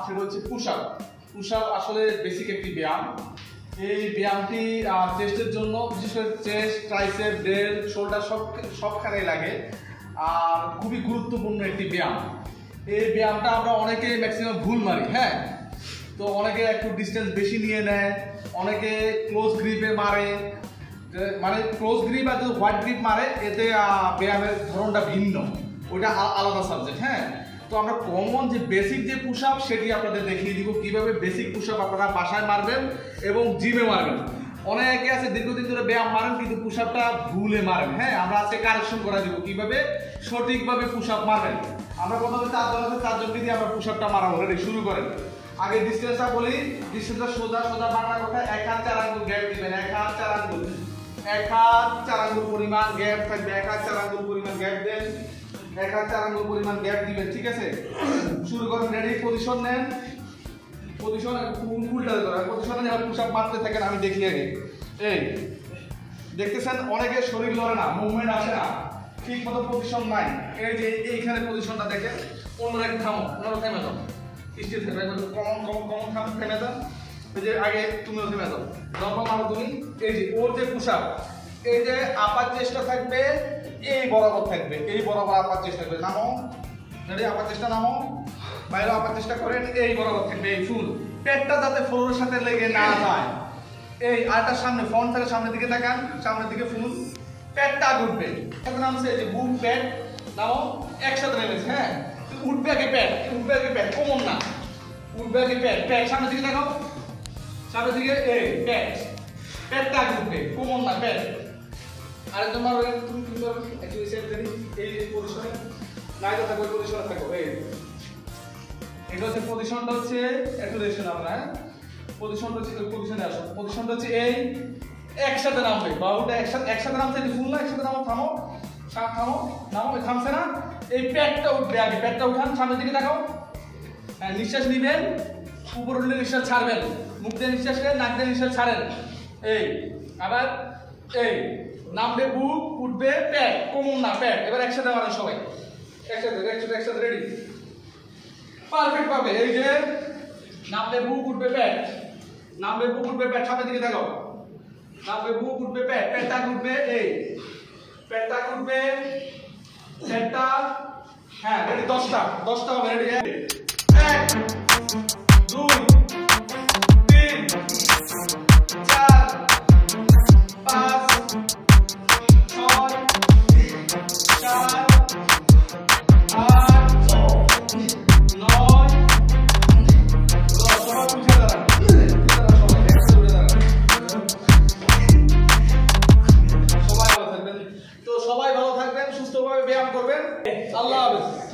সেটা হচ্ছে push up. Push up আসলে বেসিক একটি ব্যায়াম। এই ব্যায়ামটি চেস্টের জন্য, বিশেষ করে চেস্ট, ট্রাইসেপ, ডেল, শোল্ডার সবখানেই লাগে আর খুবই গুরুত্বপূর্ণ একটি ব্যায়াম। এই ব্যায়ামটা আমরা অনেকে ম্যাক্সিমাম ভুল মারি। হ্যাঁ, তো অনেকে একটু ডিস্টেন্স বেশি নিয়ে নেয়, অনেকে ক্লোজ গ্রিপে মারে, মানে ক্লোজ গ্রিপ আর যদি হোয়াইট গ্রিপ মারে এতে ব্যায়ামের ধরনটা ভিন্ন, ওইটা আলাদা সাবজেক্ট। হ্যাঁ, তো আমরা কমন যে বেসিক যে পুশ আপ সেটি আপনাদের দেখিয়ে দিব কিভাবে বেসিক পুশ আপ আপনারা বাসায় মারবেন এবং জিমে মারবেন। অনেকে আছে দীর্ঘদিন ধরে ব্যায়াম মারেন কিন্তু পুশ আপটা ভুলে মারেন। হ্যাঁ, আমরা আজকে কারেকশন করে দিব কিভাবে সঠিকভাবে পুশ আপ মারবেন। আমরা প্রথমে 4 জন আছে, 4 জনকে দিয়ে আমরা পুশ আপটা মারাবো। রেডি, শুরু করেন। আগে ডিস্টেন্সটা বলি, ডিস্টেন্সটা সোজা সোজা বাংলা কথা, 1 হাত 4 আঙ্গুল গ্যাপ দিবেন। 1 হাত 4 আঙ্গুল, 1 হাত 4 আঙ্গুল পরিমাণ গ্যাপ থাকবে। 1 হাত 4 আঙ্গুল পরিমাণ গ্যাপ দেন, 1 হাত 4 আঙ্গুল পরিমাণ গ্যাপ দিবেন। ঠিক আছে, শুরু করেন। রেডি, পজিশন নেন। পজিশন উল্টা করেন, পজিশনে যখন পুশ আপ মারতে থাকেন আমি দেখি আগে। এই দেখতেছেন অনেকের শরীর লড়ে না, মুভমেন্ট আসে না, ঠিক মতো পজিশন নাই। এই যে এইখানে পজিশনটা দেখেন, অন্যরা থামো, অন্যরা থেমে যাও, স্টিল থেমে যাও, কমন কমন কমন থামো, থেমে যাও। এই যে আগে তুমিও থেমে যাও, যখন মারো তুমি। এই যে ওর যে পুশ আপ, এই যে আপার চেষ্টা থাকবে এই বরাবর থাকবে, এই বরাবর আপার চেষ্টা থাকবে। নামো, রেডি, আপার চেষ্টা নামো, বাইরে আপার চেষ্টা করেন, এই বরাবর থাকবে। এই ফুল পেটটা যাতে ফ্লোরের সাথে লেগে না যায়। এই আরেকটা সামনে, ফ্রন্ট থেকে সামনের দিকে তাকান, সামনের দিকে ফুল, পেটটা উঠবে। এখন নামছে এই যে বুক পেট, নাও একসাথে নেমেছে। হ্যাঁ, উঠবে আগে পেট, উঠবে আগে পেট, কমন না, উঠবে আগে পেট, পেট সামনের দিকে তাকাও, সামনের দিকে এই পেট, পেটটা আগে উঠবে, কমন না, পেট। আরেকজন মারো, তুমি কি করবে একটু সেট করি, এই পজিশনে নাই তো থাকো, পজিশনে থাকো। এই এটা হচ্ছে পজিশনটা, হচ্ছে একটু দেখছেন আমরা। হ্যাঁ, পজিশনটা হচ্ছে, পজিশনে আসো, পজিশনটা হচ্ছে এই একসাথে নামবে, বাহুটা একসাথে নামছে, ফুল না, একসাথে নামো, থামো, থামো, নামো, থামছে না, এই পেটটা উঠবে আগে, পেটটা উঠান, সামনের দিকে তাকাও। হ্যাঁ, নিঃশ্বাস নিবেন, উপর উঠলে নিঃশ্বাস ছাড়বেন, মুখ দিয়ে নিঃশ্বাস নেন, নাক দিয়ে নিঃশ্বাস ছাড়েন। এই আবার এই নামবে বুক, উঠবে পেট, কমন না, পেট। এবার একসাথে মারেন সবাই, একসাথে একসাথে একসাথে। রেডি, পারফেক্ট পাবে। এই যে নামবে বুক, উঠবে পেট, নামবে বুক, উঠবে পেট, সামনের দিকে তাকাও, নামবে বুক, উঠবে পেট, পেটটা উঠবে, এই পেটটা উঠবে, পেটটা। হ্যাঁ, রেডি, 10টা হবে। রেডি, 1 2 3 4 5 6 7 সবাই ভালো থাকবেন, সুস্থভাবে ব্যায়াম করবেন। আল্লাহ হাফেজ।